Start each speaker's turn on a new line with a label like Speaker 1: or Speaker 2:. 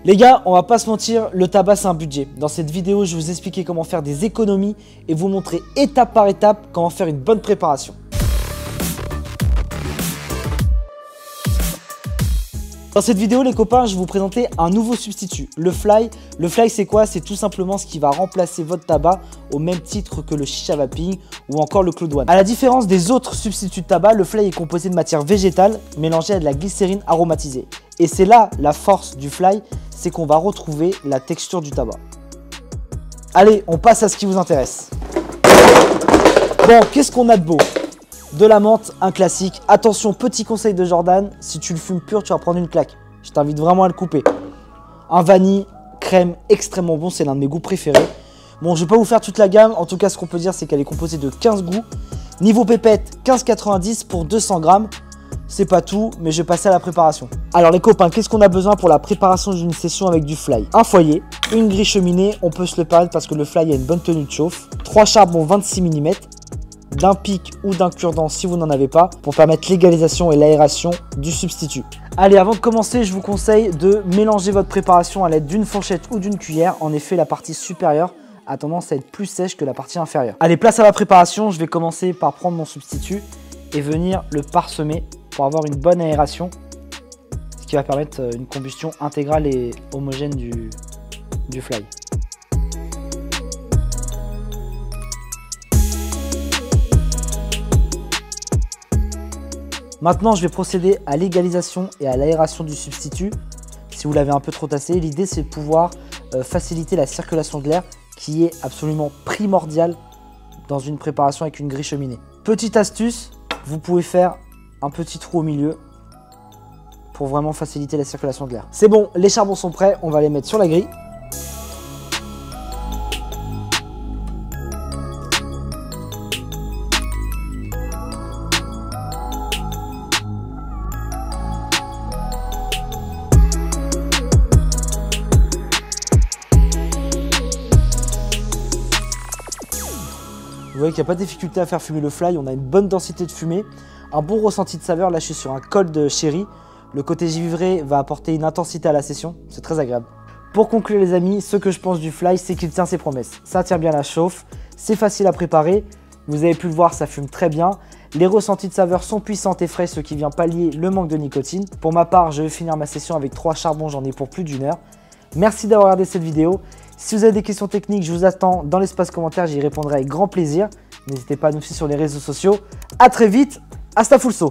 Speaker 1: Les gars, on va pas se mentir, le tabac c'est un budget. Dans cette vidéo, je vais vous expliquer comment faire des économies et vous montrer étape par étape comment faire une bonne préparation. Dans cette vidéo, les copains, je vais vous présenter un nouveau substitut, le fly. Le fly, c'est quoi? C'est tout simplement ce qui va remplacer votre tabac au même titre que le chicha vaping ou encore le Cloud One. À la différence des autres substituts de tabac, le fly est composé de matière végétale mélangée à de la glycérine aromatisée. Et c'est là la force du fly, c'est qu'on va retrouver la texture du tabac. Allez, on passe à ce qui vous intéresse. Bon, qu'est-ce qu'on a de beau? De la menthe, un classique. Attention, petit conseil de Jordan, si tu le fumes pur, tu vas prendre une claque. Je t'invite vraiment à le couper. Un vanille, crème, extrêmement bon, c'est l'un de mes goûts préférés. Bon, je ne vais pas vous faire toute la gamme. En tout cas, ce qu'on peut dire, c'est qu'elle est composée de 15 goûts. Niveau pépette, 15,90 pour 200 grammes. C'est pas tout, mais je vais passer à la préparation. Alors les copains, qu'est-ce qu'on a besoin pour la préparation d'une session avec du fly? Un foyer, une grille cheminée, on peut se le permettre parce que le fly a une bonne tenue de chauffe. 3 charbons 26 mm. D'un pic ou d'un cure-dent si vous n'en avez pas, pour permettre l'égalisation et l'aération du substitut. Allez, avant de commencer, je vous conseille de mélanger votre préparation à l'aide d'une fourchette ou d'une cuillère. En effet, la partie supérieure a tendance à être plus sèche que la partie inférieure. Allez, place à la préparation. Je vais commencer par prendre mon substitut et venir le parsemer pour avoir une bonne aération, ce qui va permettre une combustion intégrale et homogène du fly. Maintenant, je vais procéder à l'égalisation et à l'aération du substitut. Si vous l'avez un peu trop tassé, l'idée c'est de pouvoir faciliter la circulation de l'air qui est absolument primordiale dans une préparation avec une grille cheminée. Petite astuce, vous pouvez faire un petit trou au milieu pour vraiment faciliter la circulation de l'air. C'est bon, les charbons sont prêts, on va les mettre sur la grille. Vous voyez qu'il n'y a pas de difficulté à faire fumer le fly, on a une bonne densité de fumée, un bon ressenti de saveur. Là je suis sur un cold cherry, le côté givré va apporter une intensité à la session, c'est très agréable. Pour conclure les amis, ce que je pense du fly, c'est qu'il tient ses promesses. Ça tient bien la chauffe, c'est facile à préparer, vous avez pu le voir, ça fume très bien. Les ressentis de saveur sont puissantes et frais, ce qui vient pallier le manque de nicotine. Pour ma part, je vais finir ma session avec 3 charbons, j'en ai pour plus d'1 heure. Merci d'avoir regardé cette vidéo. Si vous avez des questions techniques, je vous attends dans l'espace commentaire, j'y répondrai avec grand plaisir. N'hésitez pas à nous suivre sur les réseaux sociaux. A très vite, hasta fulso.